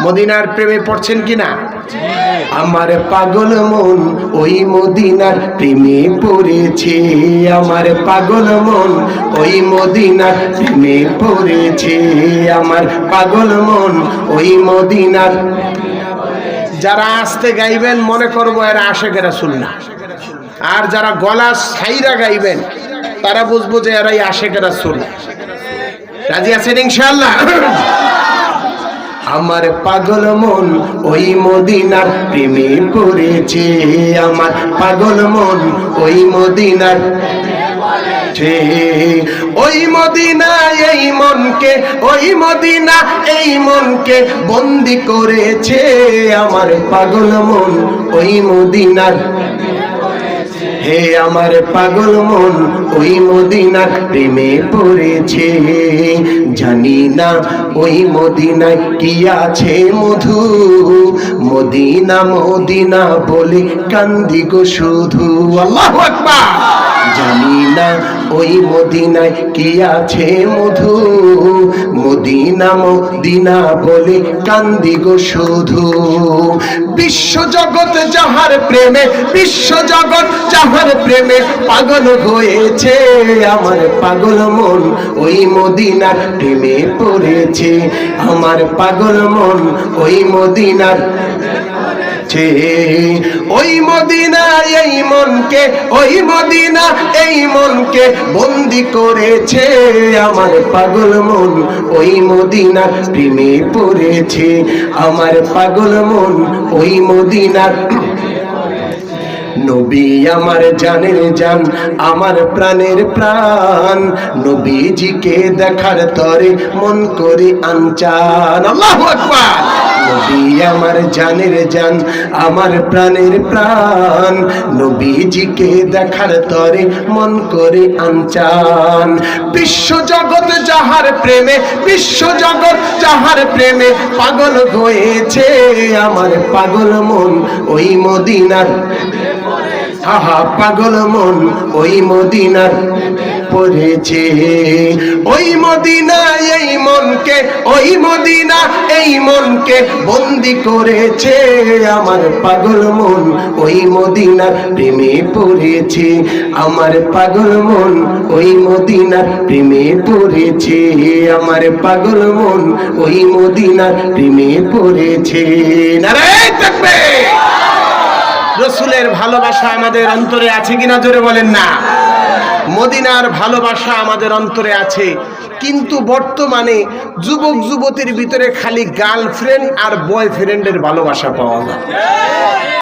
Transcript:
মদিনার প্রেমে পড়ছেন কিনা? আমার পাগল মন ওই মদিনার প্রেমে পড়েছে, আমার পাগল মন ওই মদিনার প্রেমে পড়েছে, আমার পাগল মন ওই মদিনার। যারা আস্তে গাইবেন মনে করবো এরা আশেক রাসূল না, আর যারা গলা ছাইরা গাইবেন তারা বুঝবো যে এরাই আশেক রাসূল। রাজি আছেন ইনশাআল্লাহ? আমার পাগল মন ওই মদিনার প্রেমে পড়েছে, আমার পাগল মন ওই মদিনার। ওই মদিনা এই মনকে, ওই মদিনা এই মনকে বন্দি করেছে, আমার পাগল মন ওই মদিনার। হে আমার পাগল মন ওই মদিনার প্রেমে পড়েছে, জানি না ওই মদিনায় কি আছে মধু, মদিনা মদিনা বলে কান্দি গো শুধু। আল্লাহু আকবার। জানি না ওই মদিনায় কি আছে মধু, মদিনা মদিনা বলে কান্দি গো শুধু। বিশ্ব জগৎ যাহার প্রেমে, বিশ্ব জগৎ যাহার প্রেমে পাগল হয়েছে, আমার পাগল মন ওই মদিনার প্রেমে পড়েছে, আমার পাগল মন ওই মদিনার। ওই মদিনা এই মনকে, ওই মদিনা এই মনকে বন্দি করেছে, আমার পাগল মন ওই মদিনার প্রেমে পড়েছে, আমার পাগল মন ওই মদিনার। নবী আমার জানের জান, আমার প্রাণের প্রাণ, নবীজিকে দেখার তরে মন করে আনচান। আল্লাহু আকবার। নবী আমার জানের জান, আমার প্রাণের প্রাণ, নবীজিকে দেখার তরে মন করে আনচান। বিশ্ব জগৎ যাহার প্রেমে, বিশ্ব জগৎ যাহার প্রেমে পাগল হয়েছে, আমার পাগল মন ওই মদিনার। আহা পাগল মন ওই মদিনার পড়েছে, ওই মদিনা এই মনকে, ওই মদিনা এই মনকে বন্দি করেছে, আমার পাগল মন ওই মদিনার প্রেমে পড়েছে, আমার পাগল মন ওই মদিনার প্রেমে পড়েছে, আমার পাগল মন ওই মদিনার প্রেমে পড়েছে। নারায়ে তাকবীর। রসুলের ভালোবাসা আমাদের অন্তরে আছে কিনা জোরে বলেন না? মদিনার ভালোবাসা আমাদের অন্তরে আছে, কিন্তু বর্তমানে যুবক যুবতীর ভিতরে খালি গার্লফ্রেন্ড আর বয়ফ্রেন্ডের ভালোবাসা পাওয়া যায়।